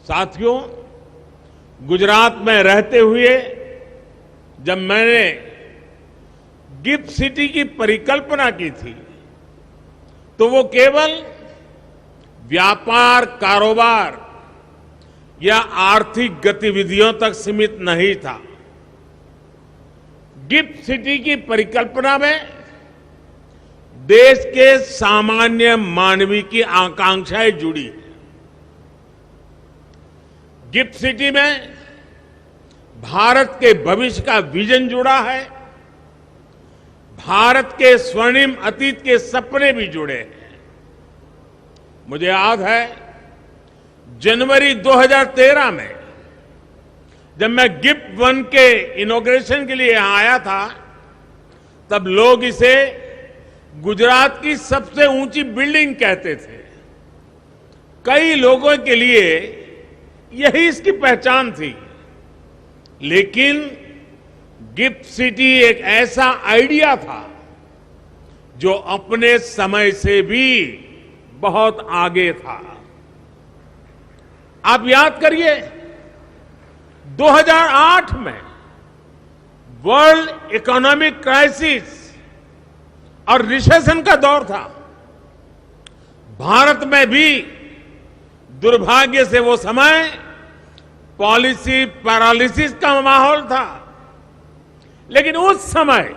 साथियों, गुजरात में रहते हुए जब मैंने गिफ्ट सिटी की परिकल्पना की थी तो वो केवल व्यापार, कारोबार या आर्थिक गतिविधियों तक सीमित नहीं था। गिफ्ट सिटी की परिकल्पना में देश के सामान्य मानवी की आकांक्षाएं जुड़ी हैं। गिफ्ट सिटी में भारत के भविष्य का विजन जुड़ा है, भारत के स्वर्णिम अतीत के सपने भी जुड़े हैं। मुझे याद है जनवरी 2013 में जब मैं गिफ्ट वन के इनॉग्रेशन के लिए यहां आया था, तब लोग इसे गुजरात की सबसे ऊंची बिल्डिंग कहते थे। कई लोगों के लिए यही इसकी पहचान थी। लेकिन गिफ्ट सिटी एक ऐसा आइडिया था जो अपने समय से भी बहुत आगे था। आप याद करिए, 2008 में वर्ल्ड इकोनॉमिक क्राइसिस और रिसेशन का दौर था। भारत में भी दुर्भाग्य से वो समय पॉलिसी पैरालिसिस का माहौल था। लेकिन उस समय,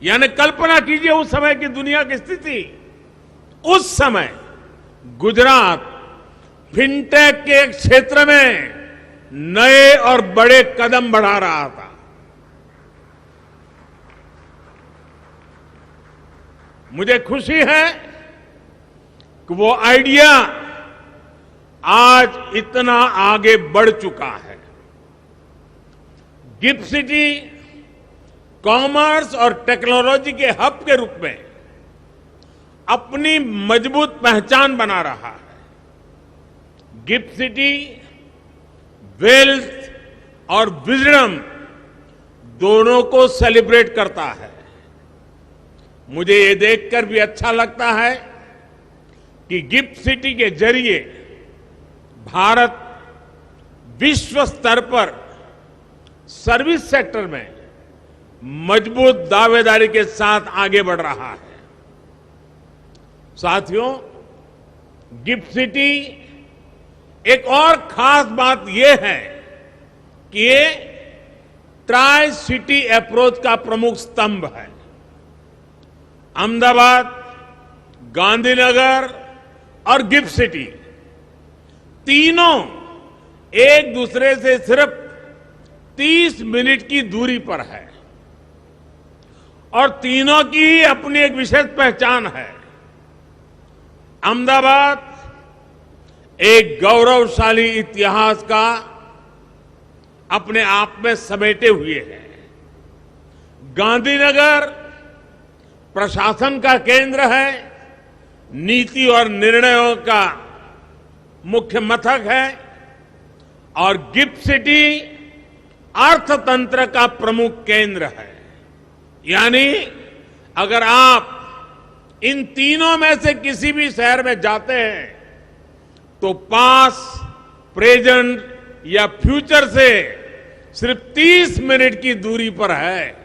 यानी कल्पना कीजिए उस समय की दुनिया की स्थिति, उस समय गुजरात फिनटेक के क्षेत्र में नए और बड़े कदम बढ़ा रहा था। मुझे खुशी है कि वो आइडिया आज इतना आगे बढ़ चुका है। गिफ्ट सिटी कॉमर्स और टेक्नोलॉजी के हब के रूप में अपनी मजबूत पहचान बना रहा है। गिफ्ट सिटी वेल्थ और विजडम दोनों को सेलिब्रेट करता है। मुझे ये देखकर भी अच्छा लगता है कि गिफ्ट सिटी के जरिए भारत विश्व स्तर पर सर्विस सेक्टर में मजबूत दावेदारी के साथ आगे बढ़ रहा है। साथियों, गिफ्ट सिटी एक और खास बात यह है कि ये ट्राई सिटी अप्रोच का प्रमुख स्तंभ है। अहमदाबाद, गांधीनगर और गिफ्ट सिटी तीनों एक दूसरे से सिर्फ 30 मिनट की दूरी पर है और तीनों की ही अपनी एक विशेष पहचान है। अहमदाबाद एक गौरवशाली इतिहास का अपने आप में समेटे हुए है। गांधीनगर प्रशासन का केंद्र है, नीति और निर्णयों का मुख्य मथक है, और गिफ्ट सिटी अर्थतंत्र का प्रमुख केंद्र है। यानी अगर आप इन तीनों में से किसी भी शहर में जाते हैं तो पास, प्रेजेंट या फ्यूचर से सिर्फ 30 मिनट की दूरी पर है।